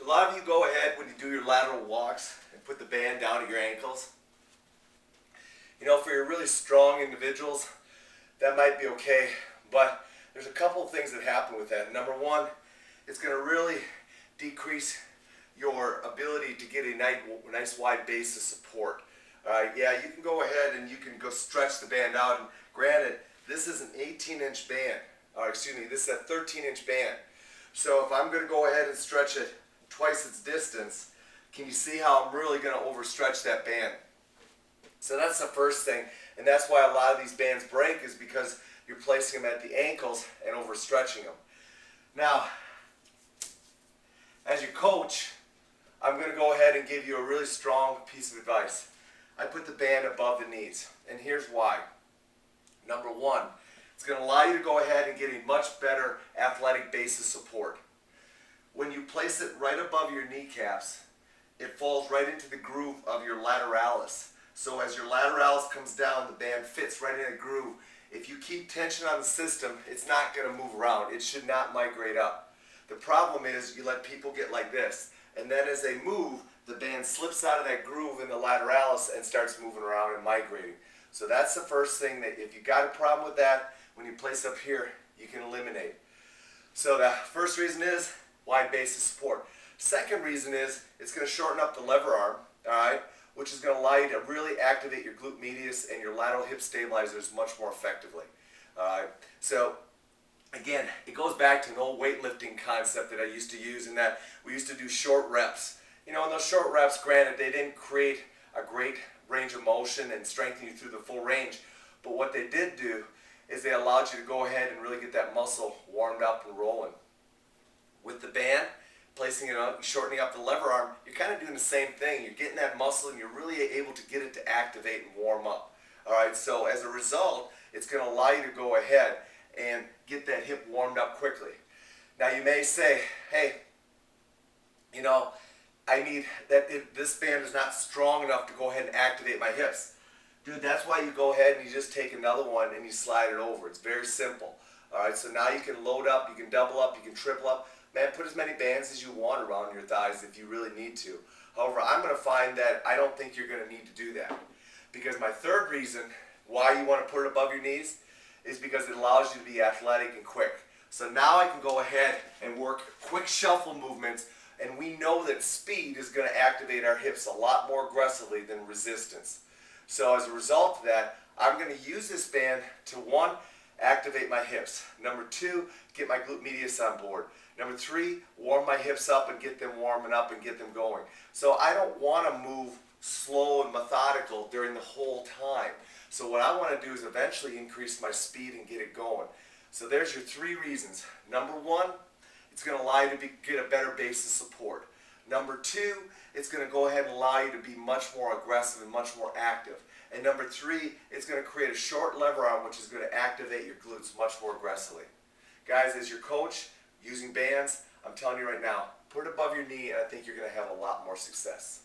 A lot of you go ahead when you do your lateral walks and put the band down at your ankles. You know, for your really strong individuals, that might be okay, but there's a couple of things that happen with that. Number one, it's going to really decrease your ability to get a nice wide base of support. Yeah, you can go ahead and you can go stretch the band out, and granted, this is an 18-inch band, this is a 13-inch band. So if I'm going to go ahead and stretch it twice its distance, can you see how I'm really going to overstretch that band? So that's the first thing, and that's why a lot of these bands break, is because you're placing them at the ankles and overstretching them. Now, as your coach, I'm going to go ahead and give you a really strong piece of advice. I put the band above the knees, and here's why. Number one, it's going to allow you to go ahead and get a much better athletic base of support. When you place it right above your kneecaps, it falls right into the groove of your lateralis. So as your lateralis comes down, the band fits right in a groove. If you keep tension on the system, it's not going to move around. It should not migrate up. The problem is you let people get like this, and then as they move, the band slips out of that groove in the lateralis and starts moving around and migrating. So that's the first thing, that if you got a problem with that, when you place up here, you can eliminate. So the first reason is wide base of support. Second reason is it's going to shorten up the lever arm, alright, which is going to allow you to really activate your glute medius and your lateral hip stabilizers much more effectively. So again, it goes back to an old weightlifting concept that I used to use, in that we used to do short reps. You know, in those short reps, granted, they didn't create a great range of motion and strengthen you through the full range, but what they did do is they allowed you to go ahead and really get that muscle warmed up and rolling. With the band, placing it on, shortening up the lever arm, you're kind of doing the same thing. You're getting that muscle and you're really able to get it to activate and warm up. Alright, so as a result, it's going to allow you to go ahead and get that hip warmed up quickly. Now you may say, hey, you know, I need that, this band is not strong enough to go ahead and activate my hips. Dude, that's why you go ahead and you just take another one and you slide it over. It's very simple. Alright, so now you can load up, you can double up, you can triple up. Man, put as many bands as you want around your thighs if you really need to. However, I'm going to find that I don't think you're going to need to do that. Because my third reason why you want to put it above your knees is because it allows you to be athletic and quick. So now I can go ahead and work quick shuffle movements, and we know that speed is going to activate our hips a lot more aggressively than resistance. So as a result of that, I'm going to use this band to, one, activate my hips. Number two, get my glute medius on board. Number three, warm my hips up and get them warming up and get them going. So I don't want to move slow and methodical during the whole time. So what I want to do is eventually increase my speed and get it going. So there's your three reasons. Number one, it's going to allow you to get a better base of support. Number two, it's going to go ahead and allow you to be much more aggressive and much more active. And number three, it's going to create a short lever arm, which is going to activate your glutes much more aggressively. Guys, as your coach, using bands, I'm telling you right now, put it above your knee and I think you're going to have a lot more success.